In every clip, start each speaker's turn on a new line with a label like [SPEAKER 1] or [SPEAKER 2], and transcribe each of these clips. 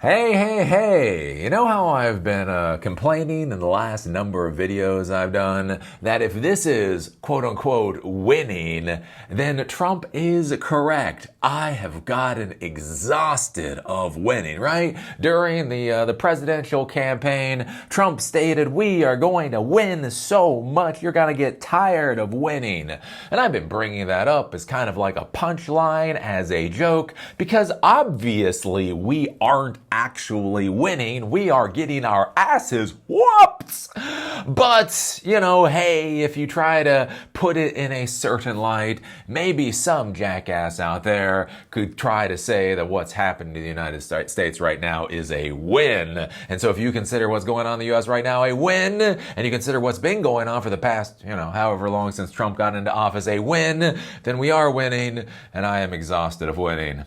[SPEAKER 1] Hey, you know how I've been complaining in the last number of videos I've done that if this is quote unquote winning, then Trump is correct. I have gotten exhausted of winning, right? During the presidential campaign, Trump stated, "We are going to win so much, you're going to get tired of winning." And I've been bringing that up as kind of like a punchline, as a joke, because obviously we aren't actually winning. We are getting our asses whooped. But, hey, if you try to put it in a certain light, maybe some jackass out there could try to say that what's happening to the United States right now is a win. And so if you consider what's going on in the U.S. right now a win, and you consider what's been going on for the past, however long since Trump got into office a win, then we are winning, and I am exhausted of winning.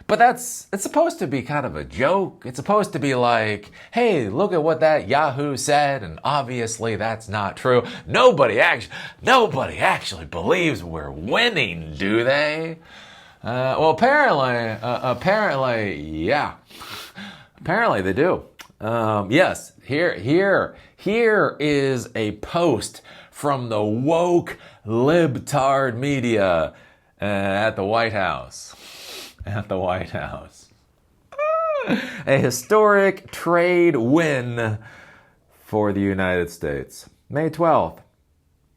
[SPEAKER 1] But it's supposed to be kind of a joke. It's supposed to be like, hey, look at what that Yahoo said, and obviously that's not true. Nobody actually believes we're winning, do they? Well, apparently, yeah. Apparently they do. Yes, here is a post from the woke libtard media at the White House. A historic trade win for the United States. May 12th,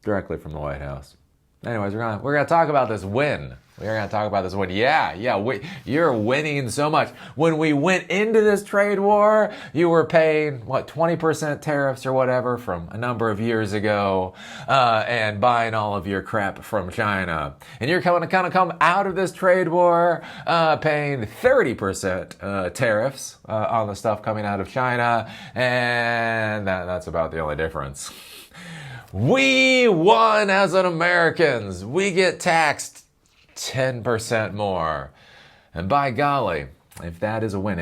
[SPEAKER 1] directly from the White House. Anyways, we're gonna talk about this win. We're going to talk about this one. You're winning so much. When we went into this trade war, you were paying, 20% tariffs or whatever from a number of years ago, and buying all of your crap from China. And you're going to kind of come out of this trade war paying 30% tariffs on the stuff coming out of China, and that's about the only difference. We won as an Americans. We get taxed 10% more. And by golly, if that is a win,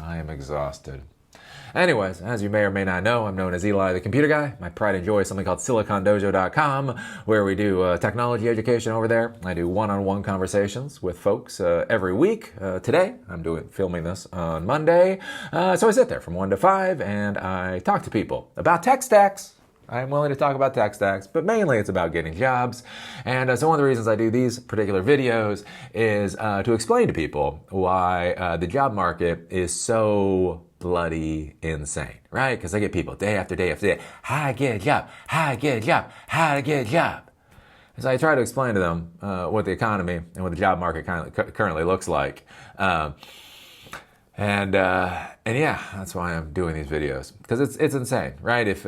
[SPEAKER 1] I am exhausted. Anyways, as you may or may not know, I'm known as Eli the Computer Guy. My pride and joy is something called SiliconDojo.com, where we do technology education over there. I do one-on-one conversations with folks every week. Today, I'm filming this on Monday. So I sit there from 1 to 5 and I talk to people about tech stacks. I'm willing to talk about tech stacks, but mainly it's about getting jobs. And so one of the reasons I do these particular videos is to explain to people why the job market is so bloody insane, right? Because I get people day after day after day, how to get a job, how to get a job, how to get a job. So I try to explain to them what the economy and what the job market currently looks like. And yeah, that's why I'm doing these videos, because it's insane, right? If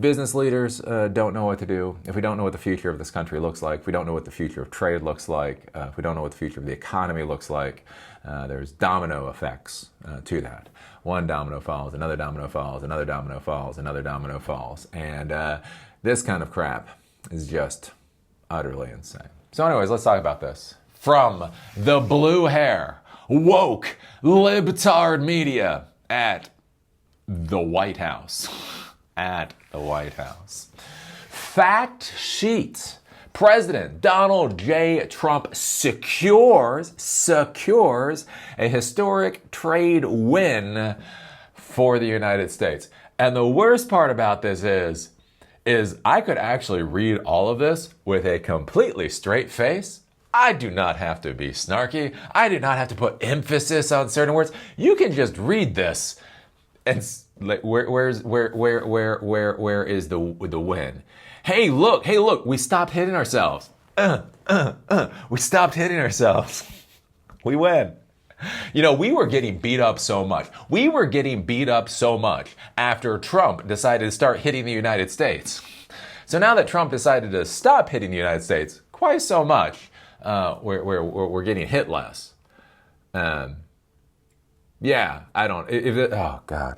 [SPEAKER 1] business leaders don't know what to do, if we don't know what the future of this country looks like, if we don't know what the future of trade looks like, if we don't know what the future of the economy looks like, there's domino effects to that. One domino falls, another domino falls, another domino falls, another domino falls, and this kind of crap is just utterly insane. So anyways, let's talk about this. From the blue hair, woke libtard media at the White House. Fact sheet. President Donald J. Trump secures a historic trade win for the United States. And the worst part about this is I could actually read all of this with a completely straight face. I do not have to be snarky. I do not have to put emphasis on certain words. You can just read this, and where is the win? Hey, look! We stopped hitting ourselves. We stopped hitting ourselves. We win. We were getting beat up so much. After Trump decided to start hitting the United States. So now that Trump decided to stop hitting the United States quite so much, we're getting hit less. Oh God.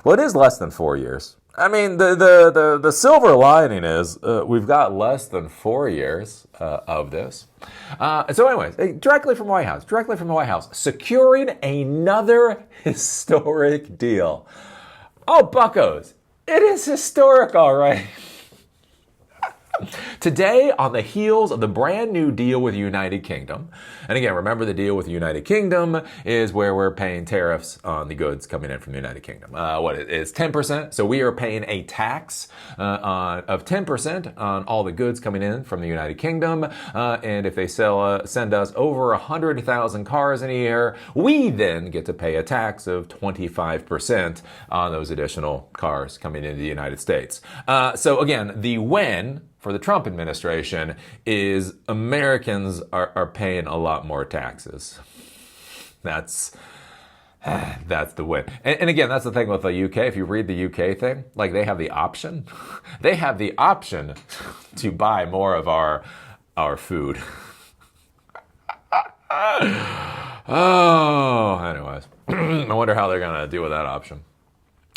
[SPEAKER 1] Well, it is less than 4 years. I mean, the silver lining is we've got less than 4 years of this. So anyways, directly from the White House, securing another historic deal. Oh, buckos, it is historic, all right. Today, on the heels of the brand new deal with the United Kingdom, and again, remember the deal with the United Kingdom is where we're paying tariffs on the goods coming in from the United Kingdom. What it is 10%. So we are paying a tax of 10% on all the goods coming in from the United Kingdom. And if they send us over 100,000 cars in a year, we then get to pay a tax of 25% on those additional cars coming into the United States. So again, the win for the Trump administration is Americans are paying a lot more taxes. That's the win. And again, that's the thing with the UK. If you read the UK thing, like they have the option. They have the option to buy more of our food. Oh, anyways. I wonder how they're going to deal with that option.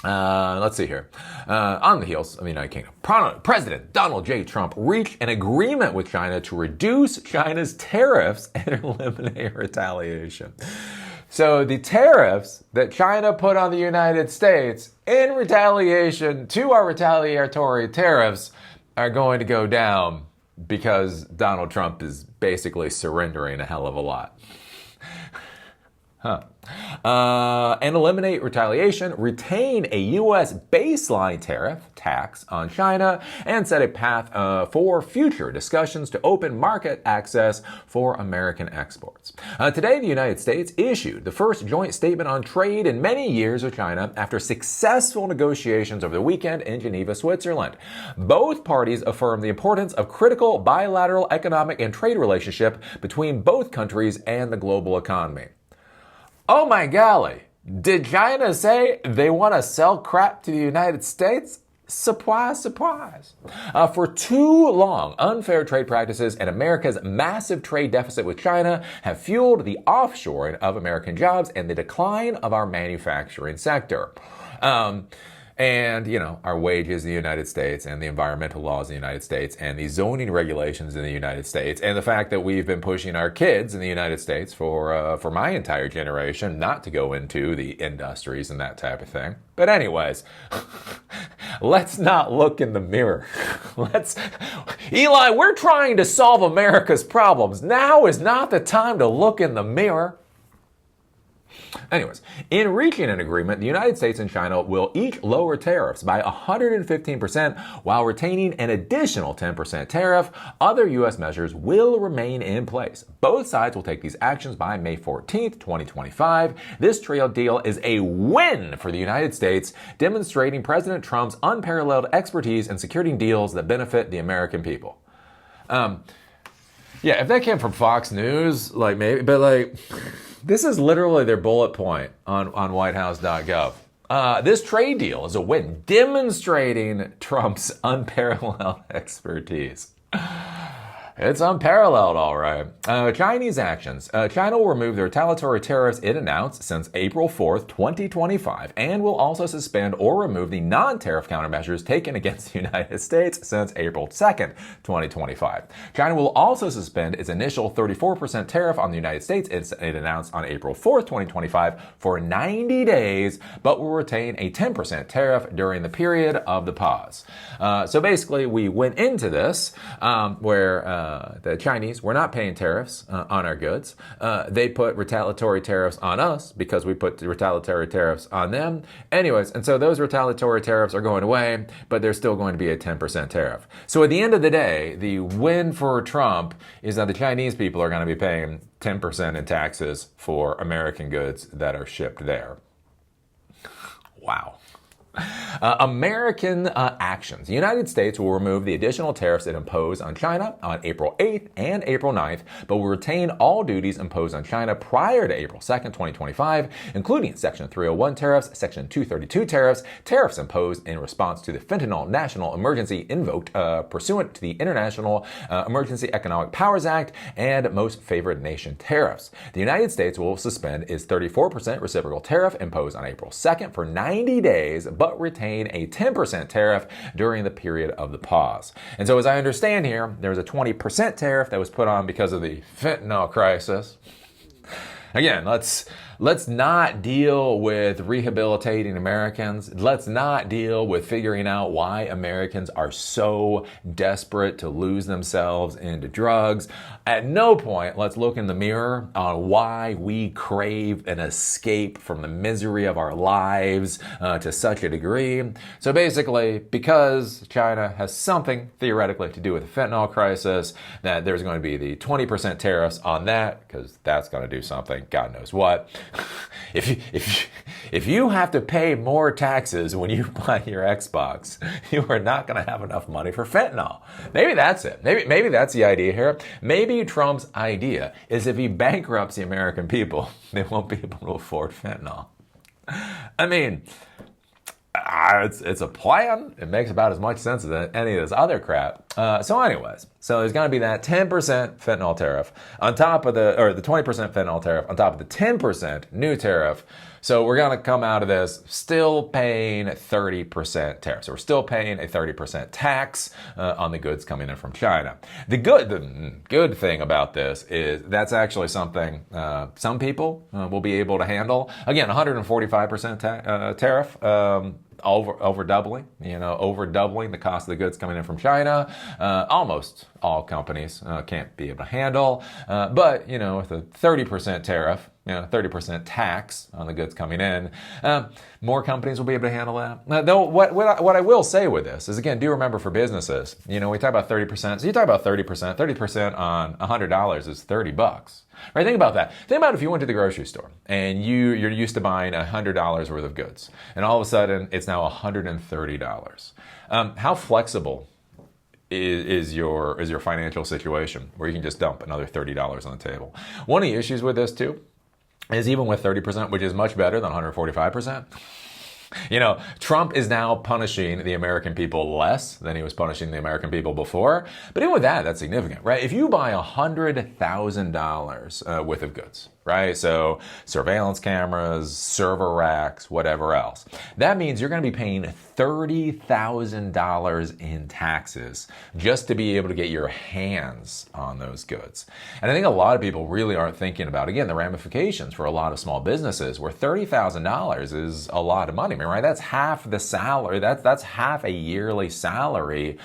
[SPEAKER 1] Let's see here. On the heels of the United Kingdom, President Donald J. Trump reached an agreement with China to reduce China's tariffs and eliminate retaliation. So the tariffs that China put on the United States in retaliation to our retaliatory tariffs are going to go down because Donald Trump is basically surrendering a hell of a lot. And eliminate retaliation, retain a U.S. baseline tariff tax on China, and set a path for future discussions to open market access for American exports. Today, the United States issued the first joint statement on trade in many years with China after successful negotiations over the weekend in Geneva, Switzerland. Both parties affirmed the importance of critical bilateral economic and trade relationship between both countries and the global economy. Oh my golly, did China say they want to sell crap to the United States? Surprise, surprise. For too long, unfair trade practices and America's massive trade deficit with China have fueled the offshoring of American jobs and the decline of our manufacturing sector. And, you know, our wages in the United States and the environmental laws in the United States and the zoning regulations in the United States and the fact that we've been pushing our kids in the United States for my entire generation not to go into the industries and that type of thing. But anyways, let's not look in the mirror. Eli, we're trying to solve America's problems. Now is not the time to look in the mirror. Anyways, in reaching an agreement, the United States and China will each lower tariffs by 115% while retaining an additional 10% tariff. Other U.S. measures will remain in place. Both sides will take these actions by May 14th, 2025. This trade deal is a win for the United States, demonstrating President Trump's unparalleled expertise in securing deals that benefit the American people. Yeah, if that came from Fox News, like maybe, but like... This is literally their bullet point on whitehouse.gov. This trade deal is a win, demonstrating Trump's unparalleled expertise. It's unparalleled, all right. Chinese actions. China will remove the retaliatory tariffs it announced since April 4th, 2025, and will also suspend or remove the non-tariff countermeasures taken against the United States since April 2nd, 2025. China will also suspend its initial 34% tariff on the United States it announced on April 4th, 2025 for 90 days, but will retain a 10% tariff during the period of the pause. So basically, we went into this where the Chinese were not paying tariffs on our goods. They put retaliatory tariffs on us because we put the retaliatory tariffs on them. Anyways, and so those retaliatory tariffs are going away, but there's still going to be a 10% tariff. So at the end of the day, the win for Trump is that the Chinese people are going to be paying 10% in taxes for American goods that are shipped there. Wow. American actions. The United States will remove the additional tariffs it imposed on China on April 8th and April 9th, but will retain all duties imposed on China prior to April 2nd, 2025, including Section 301 tariffs, Section 232 tariffs, tariffs imposed in response to the fentanyl national emergency invoked pursuant to the International Emergency Economic Powers Act, and most favored nation tariffs. The United States will suspend its 34% reciprocal tariff imposed on April 2nd for 90 days, but retain a 10% tariff during the period of the pause. And so as I understand here, there was a 20% tariff that was put on because of the fentanyl crisis. Again, let's Let's not deal with rehabilitating Americans. Let's not deal with figuring out why Americans are so desperate to lose themselves into drugs. At no point let's look in the mirror on why we crave an escape from the misery of our lives to such a degree. So basically, because China has something theoretically to do with the fentanyl crisis, that there's going to be the 20% tariffs on that, because that's going to do something, God knows what. If you have to pay more taxes when you buy your Xbox, you are not going to have enough money for fentanyl. Maybe that's it. Maybe that's the idea here. Maybe Trump's idea is if he bankrupts the American people, they won't be able to afford fentanyl. I mean, it's a plan. It makes about as much sense as any of this other crap. So anyways, so there's going to be that 10% fentanyl tariff on top of the 20% fentanyl tariff on top of the 10% new tariff. So we're going to come out of this still paying 30% tariff. So we're still paying a 30% tax on the goods coming in from China. The good thing about this is that's actually something some people will be able to handle. Again, 145% tariff. Over doubling the cost of the goods coming in from China. Almost all companies can't be able to handle. But, with a 30% tariff, 30% tax on the goods coming in, more companies will be able to handle that. Though what I will say with this is, again, do remember for businesses, we talk about 30%. So you talk about 30% on $100 is $30. Right? Think about that. Think about if you went to the grocery store and you're used to buying $100 worth of goods, and all of a sudden it's now $130. How flexible is your financial situation where you can just dump another $30 on the table? One of the issues with this too is even with 30%, which is much better than 145%. Trump is now punishing the American people less than he was punishing the American people before. But even with that, that's significant, right? If you buy $100,000 worth of goods, right? So surveillance cameras, server racks, whatever else. That means you're going to be paying $30,000 in taxes just to be able to get your hands on those goods. And I think a lot of people really aren't thinking about, again, the ramifications for a lot of small businesses where $30,000 is a lot of money, right? That's half the salary. That's half a yearly salary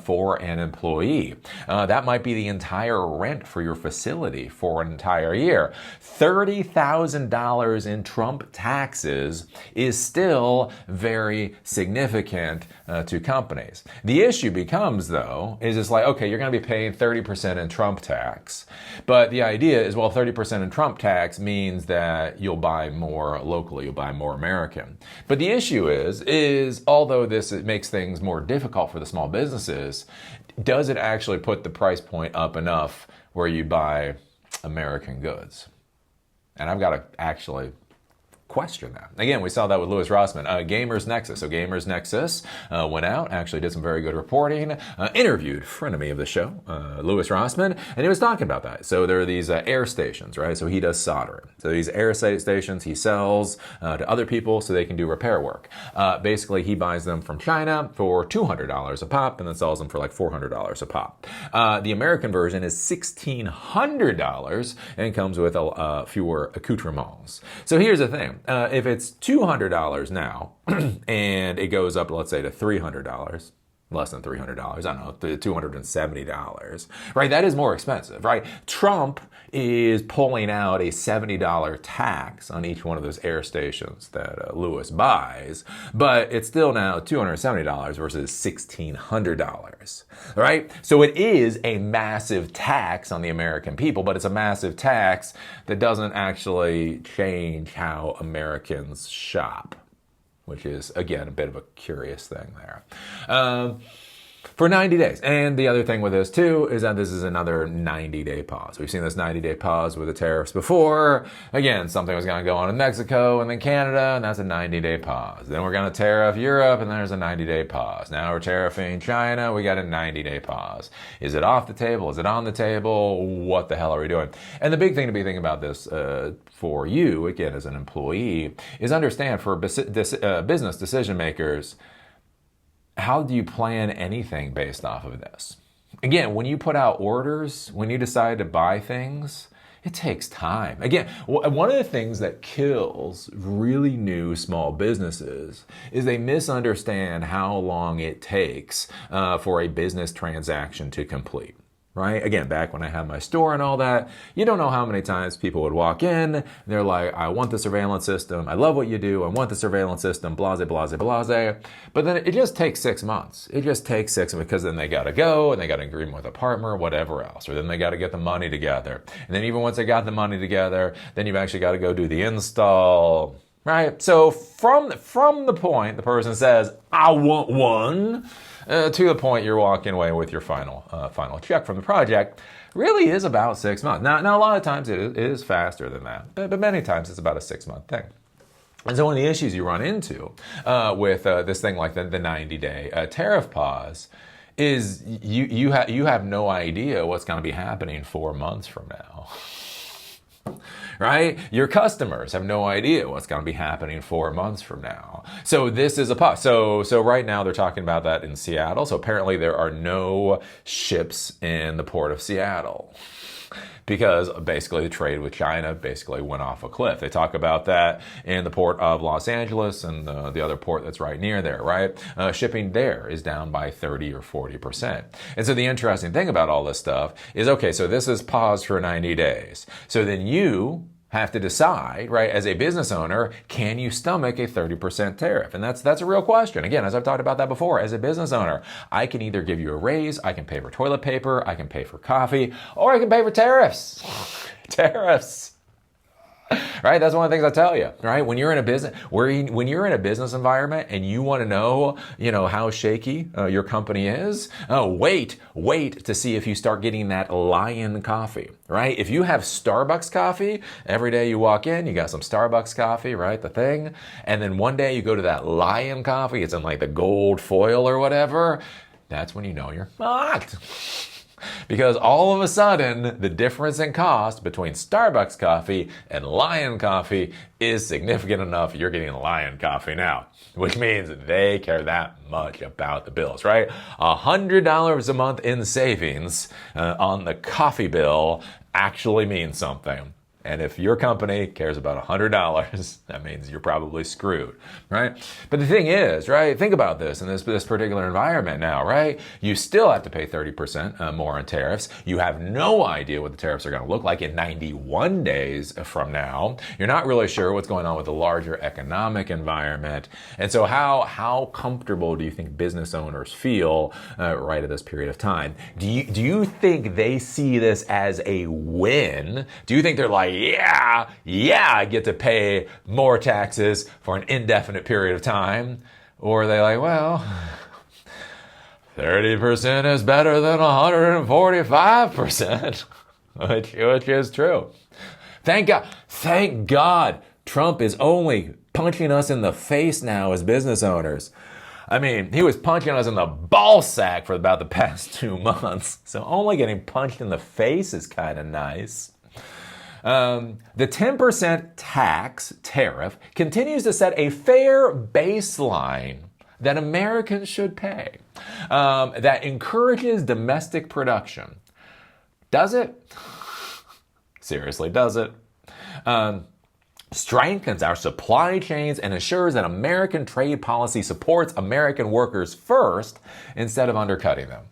[SPEAKER 1] for an employee. That might be the entire rent for your facility for an entire year. $30,000 in Trump taxes is still very significant to companies. The issue becomes, though, is it's like, okay, you're going to be paying 30% in Trump tax. But the idea is, well, 30% in Trump tax means that you'll buy more locally, you'll buy more American. But the issue is although it makes things more difficult for the small businesses, does it actually put the price point up enough where you buy American goods? And I've got to actually question that. Again, we saw that with Louis Rossmann. Gamers Nexus. So Gamers Nexus went out, actually did some very good reporting, interviewed frenemy of the show, Louis Rossmann, and he was talking about that. So there are these air stations, right? So he does soldering. So these air stations he sells to other people so they can do repair work. Basically, he buys them from China for $200 a pop and then sells them for like $400 a pop. The American version is $1,600 and comes with fewer accoutrements. So here's the thing. If it's $200 now and it goes up, let's say, to $300, less than $300, I don't know, $270, right? That is more expensive, right? Trump is pulling out a $70 tax on each one of those air stations that Lewis buys, but it's still now $270 versus $1,600, right? So it is a massive tax on the American people, but it's a massive tax that doesn't actually change how Americans shop, which is, again, a bit of a curious thing there. For 90 days. And the other thing with this, too, is that this is another 90-day pause. We've seen this 90-day pause with the tariffs before. Again, something was going to go on in Mexico and then Canada, and that's a 90-day pause. Then we're going to tariff Europe, and there's a 90-day pause. Now we're tariffing China, we got a 90-day pause. Is it off the table? Is it on the table? What the hell are we doing? And the big thing to be thinking about this for you, again, as an employee, is understand for business decision makers, how do you plan anything based off of this? Again, when you put out orders, when you decide to buy things, It takes time. Again, one of the things that kills really new small businesses is they misunderstand how long it takes for a business transaction to complete. Right? Again, back when I had my store and all that, you don't know how many times people would walk in, and they're like, I want the surveillance system, I love what you do, I want the surveillance system, blase, blase, blase. But then it just takes 6 months. It just takes 6 months because then they gotta go, and they gotta agree with a partner, or whatever else, or then they gotta get the money together. And then even once they got the money together, then you've actually gotta go do the install. Right? So from the point the person says, I want one, to the point you're walking away with your final check from the project, really is about 6 months. Now a lot of times it is faster than that, but many times it's about a 6-month thing. And so one of the issues you run into with this thing like the 90-day tariff pause is you have no idea what's going to be happening 4 months from now. Right? Your customers have no idea what's going to be happening 4 months from now. So this is a pause. So right now they're talking about that in Seattle. So apparently there are no ships in the port of Seattle because basically the trade with China basically went off a cliff. They talk about that in the port of Los Angeles and the other port that's right near there, right? Shipping there is down by 30 or 40%. And so the interesting thing about all this stuff is, okay, so this is paused for 90 days. So then you have to decide, right, as a business owner, can you stomach a 30% tariff? And that's a real question. Again, as I've talked about that before, as a business owner, I can either give you a raise, I can pay for toilet paper, I can pay for coffee, or I can pay for tariffs. Tariffs. Right? That's one of the things I tell you, right? When you're in a business, when you're in a business environment and you want to know, how shaky your company is, wait to see if you start getting that Lion coffee, right? If you have Starbucks coffee, every day you walk in, you got some Starbucks coffee, right? The thing. And then one day you go to that Lion coffee, it's in like the gold foil or whatever. That's when you know you're fucked. Because all of a sudden, the difference in cost between Starbucks coffee and Lion coffee is significant enough you're getting Lion coffee now, which means they care that much about the bills, right? $100 a month in savings on the coffee bill actually means something. And if your company cares about $100, that means you're probably screwed, right? But the thing is, right, think about this in this particular environment now, right? You still have to pay 30% more on tariffs. You have no idea what the tariffs are going to look like in 91 days from now. You're not really sure what's going on with the larger economic environment. And so how comfortable do you think business owners feel right at this period of time? Do you think they see this as a win? Do you think they're like, yeah, I get to pay more taxes for an indefinite period of time? Or are they like, well, 30% is better than 145%, which is true. Thank God Trump is only punching us in the face now as business owners. I mean, he was punching us in the ball sack for about the past 2 months. So only getting punched in the face is kind of nice. The 10% tax tariff continues to set a fair baseline that Americans should pay that encourages domestic production. Does it? Seriously, does it? Strengthens our supply chains and ensures that American trade policy supports American workers first instead of undercutting them.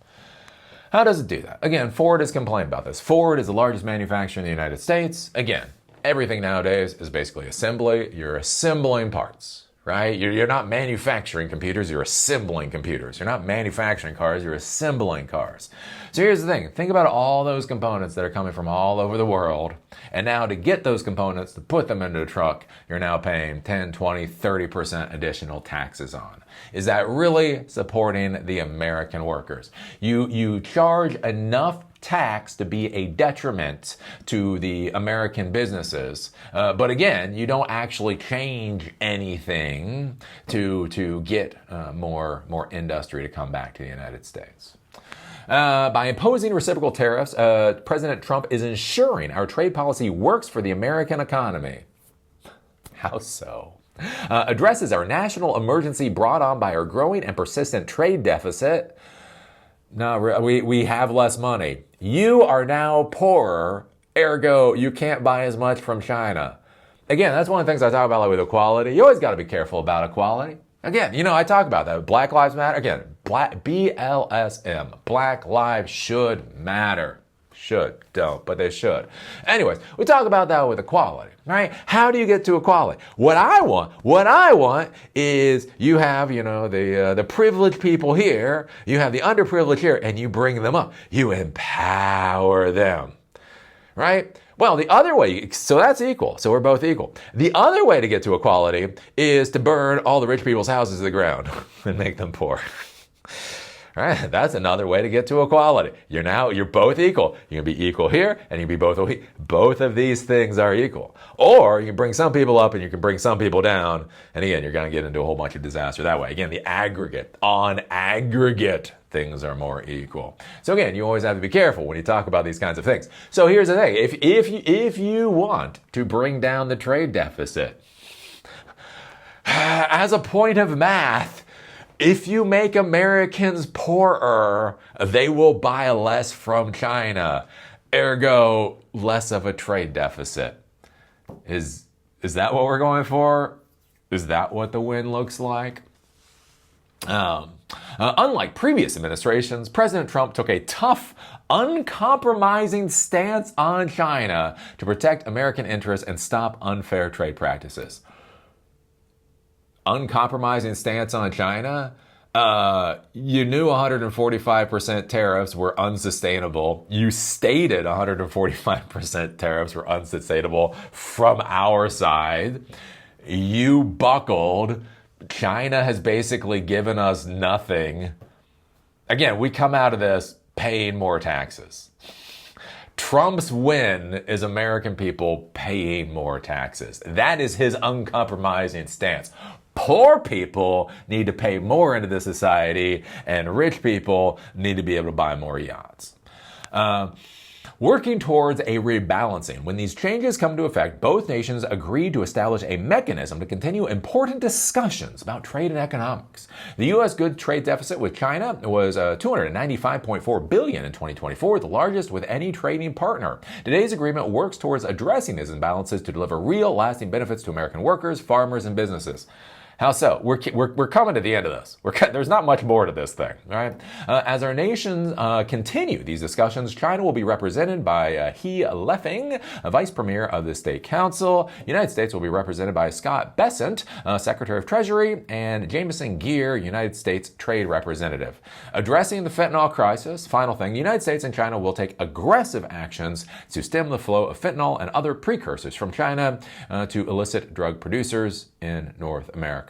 [SPEAKER 1] How does it do that? Again, Ford has complained about this. Ford is the largest manufacturer in the United States. Again, everything nowadays is basically assembly. You're assembling parts, right? You're not manufacturing computers, you're assembling computers. You're not manufacturing cars, you're assembling cars. So here's the thing. Think about all those components that are coming from all over the world. And now to get those components, to put them into a truck, you're now paying 10, 20, 30% additional taxes on. Is that really supporting the American workers? You charge enough tax to be a detriment to the American businesses. But again, you don't actually change anything to get more industry to come back to the United States. By imposing reciprocal tariffs, President Trump is ensuring our trade policy works for the American economy. How so? Addresses our national emergency brought on by our growing and persistent trade deficit. No, we have less money. You are now poorer Ergo, you can't buy as much from China. Again, that's one of the things I talk about with equality. You always got to be careful about equality. Again, I talk about that. Black Lives Matter. Again, BLSM. Black lives should matter. Should, don't, but they should. Anyways, we talk about that with equality, right? How do you get to equality? What I want is you have, the privileged people here, you have the underprivileged here, and you bring them up. You empower them, right? Well, the other way, so that's equal. So we're both equal. The other way to get to equality is to burn all the rich people's houses to the ground and make them poor. Right? That's another way to get to equality. You're both equal. You can be equal here, and you can be both of these things are equal. Or you can bring some people up and you can bring some people down. And again, you're going to get into a whole bunch of disaster that way. Again, on aggregate, things are more equal. So again, you always have to be careful when you talk about these kinds of things. So here's the thing. If you want to bring down the trade deficit, as a point of math, if you make Americans poorer, they will buy less from China. Ergo, less of a trade deficit. Is that what we're going for? Is that what the win looks like? Unlike previous administrations, President Trump took a tough, uncompromising stance on China to protect American interests and stop unfair trade practices. Uncompromising stance on China? You knew 145% tariffs were unsustainable. You stated 145% tariffs were unsustainable from our side. You buckled. China has basically given us nothing. Again, we come out of this paying more taxes. Trump's win is American people paying more taxes. That is his uncompromising stance. Poor people need to pay more into the society, and rich people need to be able to buy more yachts. Working towards a rebalancing. When these changes come into effect, both nations agreed to establish a mechanism to continue important discussions about trade and economics. The U.S. goods trade deficit with China was $295.4 billion in 2024, the largest with any trading partner. Today's agreement works towards addressing these imbalances to deliver real, lasting benefits to American workers, farmers, and businesses. How so? We're coming to the end of this. There's not much more to this thing, right? As our nations continue these discussions, China will be represented by He Lefeng, Vice Premier of the State Council. The United States will be represented by Scott Bessent, Secretary of Treasury, and Jameson Gear, United States Trade Representative. Addressing the fentanyl crisis, final thing, the United States and China will take aggressive actions to stem the flow of fentanyl and other precursors from China to illicit drug producers in North America.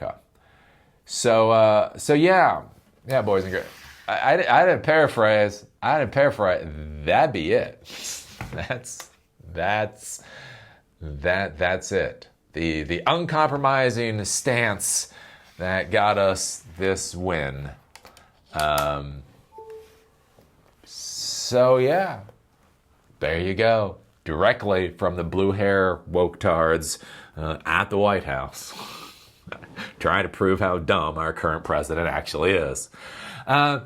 [SPEAKER 1] So yeah, boys and girls. I didn't paraphrase. That'd be it. That's it. The uncompromising stance that got us this win. So yeah, there you go. Directly from the blue hair woke-tards at the White House. Trying to prove how dumb our current president actually is. And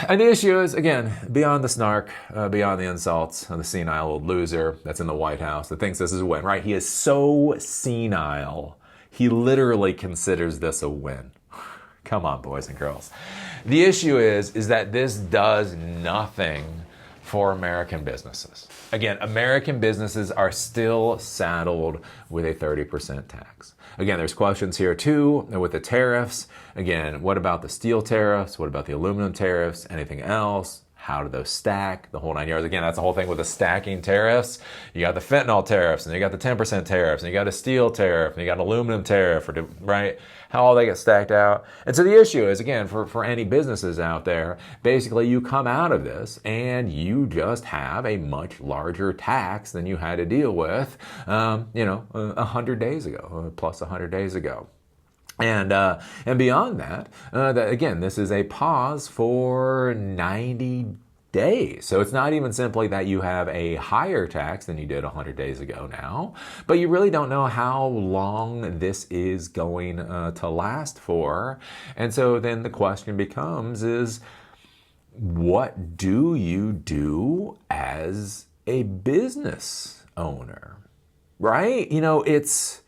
[SPEAKER 1] the issue is, again, beyond the snark, beyond the insults, the senile old loser that's in the White House that thinks this is a win, right? He is so senile, he literally considers this a win. Come on, boys and girls. The issue is that this does nothing for American businesses. Again, American businesses are still saddled with a 30% tax. Again, there's questions here too with the tariffs. Again, what about the steel tariffs? What about the aluminum tariffs? Anything else? How do those stack? The whole 9 yards. Again, that's the whole thing with the stacking tariffs. You got the fentanyl tariffs, and you got the 10% tariffs, and you got a steel tariff, and you got an aluminum tariff, right? How all they get stacked out. And so the issue is, again, for any businesses out there, basically you come out of this and you just have a much larger tax than you had to deal with, 100 days ago, plus 100 days ago. And beyond that, again, this is a pause for 90 days. So it's not even simply that you have a higher tax than you did 100 days ago now, but you really don't know how long this is going to last for. And so then the question becomes is, what do you do as a business owner, right? You know, it's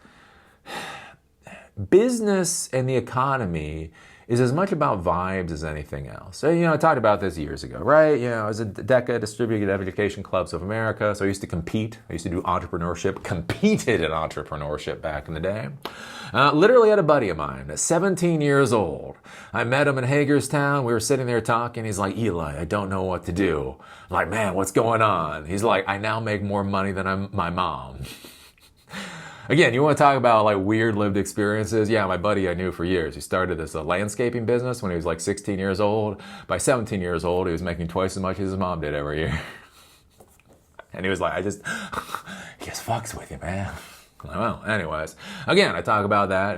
[SPEAKER 1] business and the economy is as much about vibes as anything else. So, you know, I talked about this years ago, right? You know, I was a DECA, Distributed Education Clubs of America, so I used to compete. I used to do entrepreneurship, competed in entrepreneurship back in the day. Literally had a buddy of mine at 17 years old. I met him in Hagerstown. We were sitting there talking. He's like, Eli, I don't know what to do. I'm like, man, what's going on? He's like, I now make more money than my mom. Again, you want to talk about like weird lived experiences? Yeah, my buddy I knew for years. He started this landscaping business when he was like 16 years old. By 17 years old, he was making twice as much as his mom did every year. And he was like, he just fucks with you, man. Well, anyways, again, I talk about that.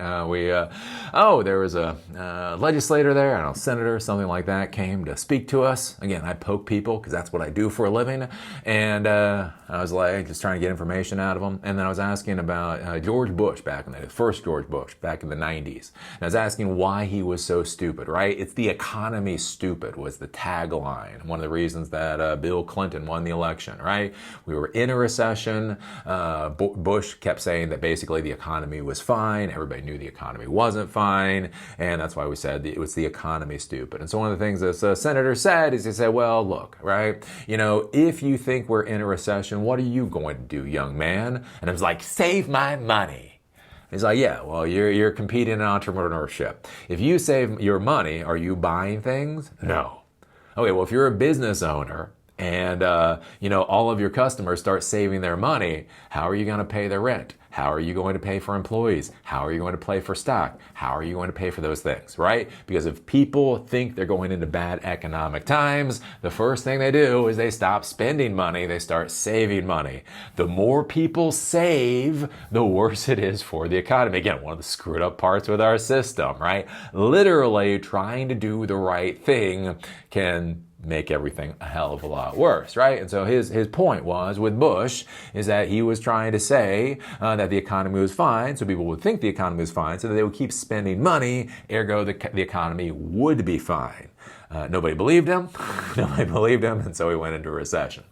[SPEAKER 1] There was a legislator there, I don't know, senator, something like that, came to speak to us. Again, I poke people because that's what I do for a living. And I was like, just trying to get information out of them. And then I was asking about George Bush back in the first George Bush back in the 90s. And I was asking why he was so stupid, right? It's the economy stupid was the tagline. One of the reasons that Bill Clinton won the election, right? We were in a recession. Bush kept saying that basically the economy was fine. Everybody knew the economy wasn't fine. And that's why we said it was the economy stupid. And so one of the things this senator said is he said, well, look, right? You know, if you think we're in a recession, what are you going to do, young man? And I was like, save my money. He's like, yeah, well, you're competing in entrepreneurship. If you save your money, are you buying things? No. Okay, well, if you're a business owner, and, all of your customers start saving their money, how are you going to pay their rent? How are you going to pay for employees? How are you going to pay for stock? How are you going to pay for those things, right? Because if people think they're going into bad economic times, the first thing they do is they stop spending money, they start saving money. The more people save, the worse it is for the economy. Again, one of the screwed up parts with our system, right? Literally trying to do the right thing can make everything a hell of a lot worse, right? And so his point was with Bush is that he was trying to say that the economy was fine, so people would think the economy was fine, so that they would keep spending money, ergo the economy would be fine. Nobody believed him. Nobody believed him, and so he went into a recession.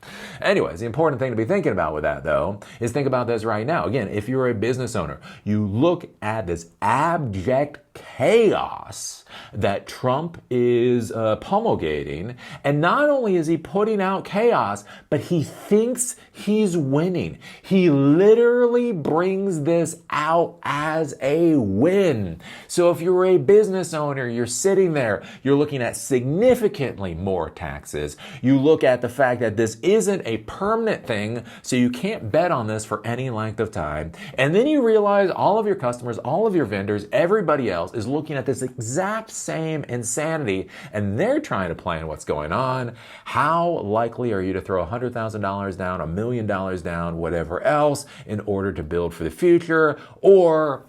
[SPEAKER 1] Anyways, the important thing to be thinking about with that, though, is think about this right now. Again, if you're a business owner, you look at this abject chaos that Trump is promulgating, and not only is he putting out chaos, but he thinks he's winning. He literally brings this out as a win. So if you're a business owner, you're sitting there, you're looking at significantly more taxes. You look at the fact that this isn't a permanent thing, so you can't bet on this for any length of time. And then you realize all of your customers, all of your vendors, everybody else is looking at this exact same insanity, and they're trying to plan what's going on. How likely are you to throw $100,000 down, $1 million down, whatever else, in order to build for the future? Or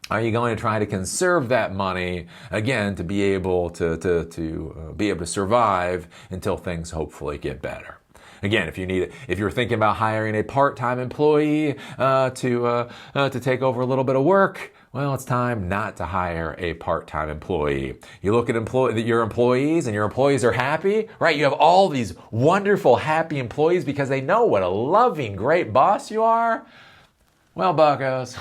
[SPEAKER 1] are you going to try to conserve that money, again, to be able to survive until things hopefully get better? Again, if you're thinking about hiring a part-time employee to take over a little bit of work, well, it's time not to hire a part-time employee. You look at your employees, and your employees are happy, right? You have all these wonderful, happy employees because they know what a loving, great boss you are. Well, buckos,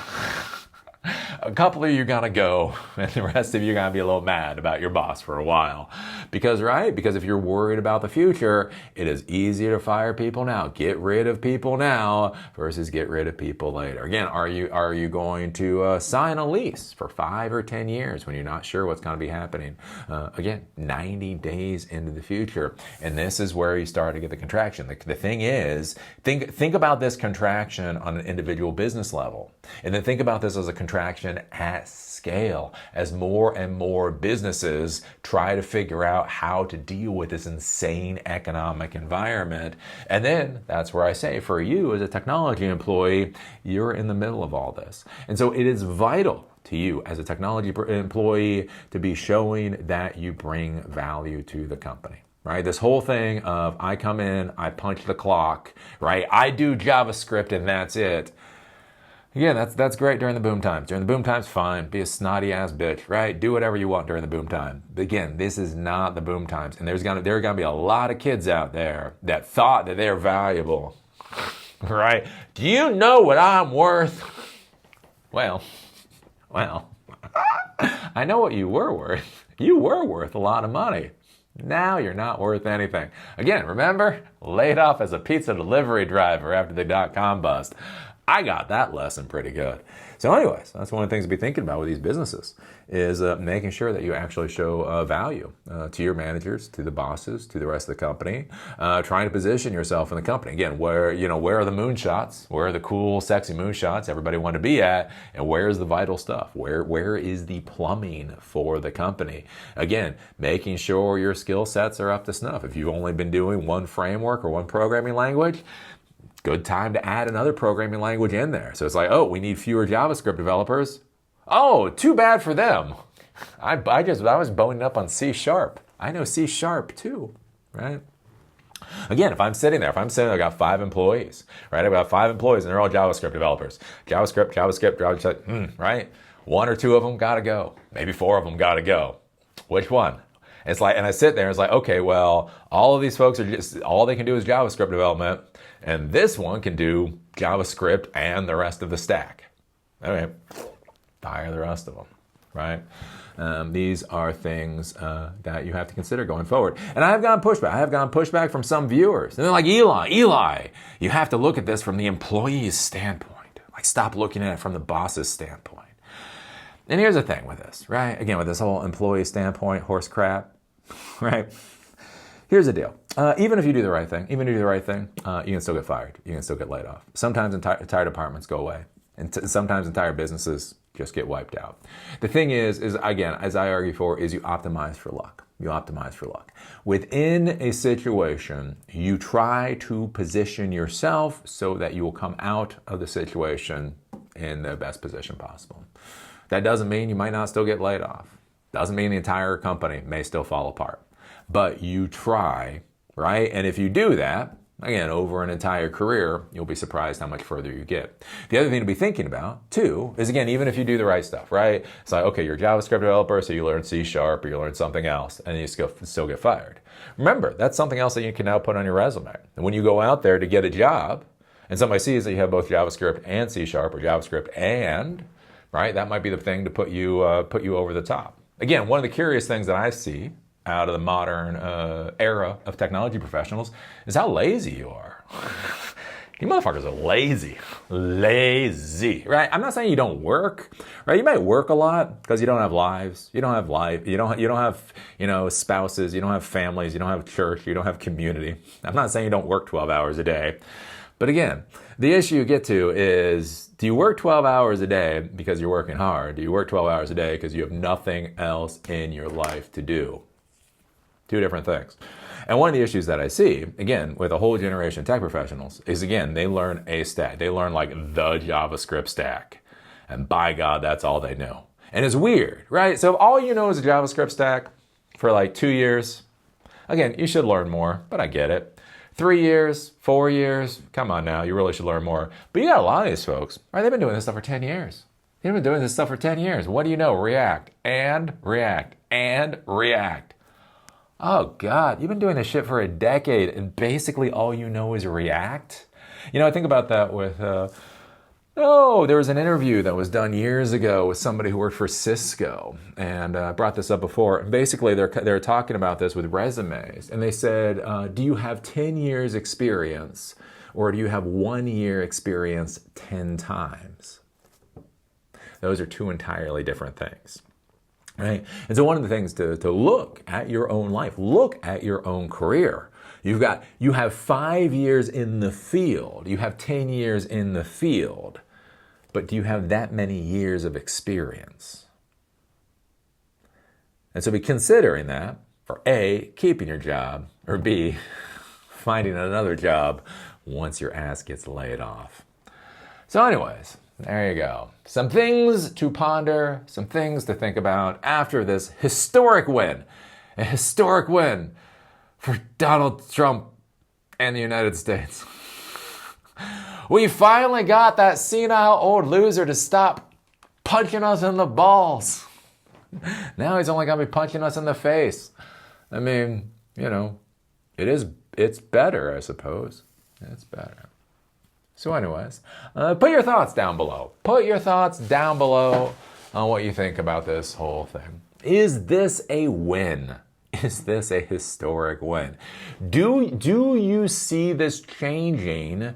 [SPEAKER 1] a couple of you are going to go, and the rest of you are going to be a little mad about your boss for a while. Because if you're worried about the future, it is easier to fire people now. Get rid of people now versus get rid of people later. Again, are you going to sign a lease for 5 or 10 years when you're not sure what's going to be happening? Again, 90 days into the future. And this is where you start to get the contraction. The thing is, think about this contraction on an individual business level. And then think about this as a contraction at scale as more and more businesses try to figure out how to deal with this insane economic environment. And then that's where I say for you as a technology employee, you're in the middle of all this. And so it is vital to you as a technology employee to be showing that you bring value to the company. Right? This whole thing of I come in, I punch the clock, right? I do JavaScript and that's it. Yeah, that's great during the boom times. During the boom times, fine. Be a snotty ass bitch, right? Do whatever you want during the boom time. But again, this is not the boom times. And there are gonna be a lot of kids out there that thought that they're valuable. right? Do you know what I'm worth? Well, I know what you were worth. You were worth a lot of money. Now you're not worth anything. Again, remember? Laid off as a pizza delivery driver after the dot-com bust. I got that lesson pretty good. So anyways, that's one of the things to be thinking about with these businesses is making sure that you actually show value to your managers, to the bosses, to the rest of the company, trying to position yourself in the company. Again, where are the moonshots? Where are the cool, sexy moonshots everybody want to be at? And where's the vital stuff? Where is the plumbing for the company? Again, making sure your skill sets are up to snuff. If you've only been doing one framework or one programming language, good time to add another programming language in there. So it's like, oh, we need fewer JavaScript developers. Oh, too bad for them. I was boning up on C#. I know C# too, right? Again, if I'm sitting there, I've got 5 employees, right? I've got 5 employees and they're all JavaScript developers. JavaScript, right? 1 or 2 of them gotta go. Maybe 4 of them gotta go. Which one? It's like, and I sit there and it's like, okay, well, all of these folks are all they can do is JavaScript development. And this one can do JavaScript and the rest of the stack. Okay, fire the rest of them, right? These are things that you have to consider going forward. And I have gotten pushback from some viewers. And they're like, Eli, you have to look at this from the employee's standpoint. Like, stop looking at it from the boss's standpoint. And here's the thing with this, right? Again, with this whole employee standpoint, horse crap, right? Here's the deal. Even if you do the right thing, you can still get fired. You can still get laid off. Sometimes entire departments go away. And sometimes entire businesses just get wiped out. The thing is again, as I argue for, is you optimize for luck. Within a situation, you try to position yourself so that you will come out of the situation in the best position possible. That doesn't mean you might not still get laid off. Doesn't mean the entire company may still fall apart. But you try, right? And if you do that, again, over an entire career, you'll be surprised how much further you get. The other thing to be thinking about, too, is, again, even if you do the right stuff, right? It's like, okay, you're a JavaScript developer, so you learn C# or you learn something else, and you still get fired. Remember, that's something else that you can now put on your resume. And when you go out there to get a job, and somebody sees that you have both JavaScript and C# or JavaScript and, right, that might be the thing to put you over the top. Again, one of the curious things that I see out of the modern era of technology professionals is how lazy you are. You motherfuckers are lazy, right? I'm not saying you don't work, right? You might work a lot because you don't have lives. You don't have life. You don't have spouses. You don't have families. You don't have church. You don't have community. I'm not saying you don't work 12 hours a day. But again, the issue you get to is, do you work 12 hours a day because you're working hard? Do you work 12 hours a day because you have nothing else in your life to do? Two different things. And one of the issues that I see, again, with a whole generation of tech professionals is, again, they learn a stack. They learn like the JavaScript stack. And by God, that's all they know. And it's weird, right? So if all you know is a JavaScript stack for like 2 years, again, you should learn more, but I get it. 3 years, 4 years, come on now, you really should learn more. But you got a lot of these folks, right? They've been doing this stuff for 10 years. They've been doing this stuff for 10 years. What do you know? React and React and React. Oh God, you've been doing this shit for a decade and basically all you know is React? I think about that with, there was an interview that was done years ago with somebody who worked for Cisco, and I brought this up before. And basically, they're talking about this with resumes, and they said, do you have 10 years experience, or do you have 1 year experience 10 times? Those are two entirely different things, right? And so one of the things to look at your own life, look at your own career. You have 5 years in the field, you have 10 years in the field. But do you have that many years of experience? And so be considering that for A, keeping your job, or B, finding another job once your ass gets laid off. So anyways, there you go. Some things to ponder, some things to think about after this historic win. A historic win for Donald Trump and the United States. We finally got that senile old loser to stop punching us in the balls. Now he's only going to be punching us in the face. I mean, it's better, I suppose. It's better. So anyways, put your thoughts down below. Put your thoughts down below on what you think about this whole thing. Is this a win? Is this a historic win? Do you see this changing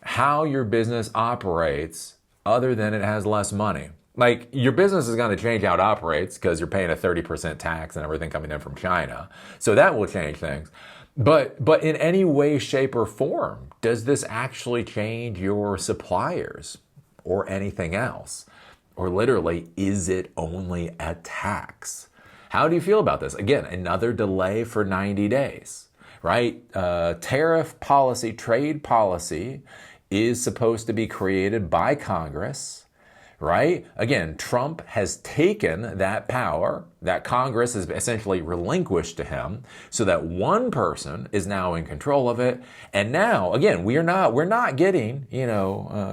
[SPEAKER 1] how your business operates other than it has less money? Like, your business is going to change how it operates because you're paying a 30% tax and everything coming in from China. So that will change things. But in any way, shape, or form, does this actually change your suppliers or anything else? Or literally, is it only a tax? How do you feel about this? Again, another delay for 90 days, right? Tariff policy, trade policy is supposed to be created by Congress, right? Again, Trump has taken that power that Congress has essentially relinquished to him so that one person is now in control of it. And now, again, we're not getting,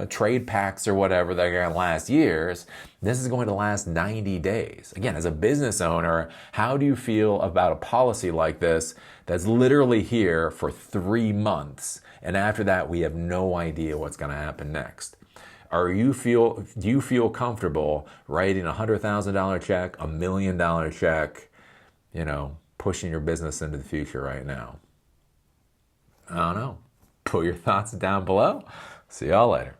[SPEAKER 1] trade pacts or whatever that are going to last years. This is going to last 90 days. Again, as a business owner, how do you feel about a policy like this that's literally here for 3 months? And after that, we have no idea what's going to happen next. Do you feel comfortable writing a $100,000 check, $1 million check, pushing your business into the future right now? I don't know. Put your thoughts down below. See y'all later.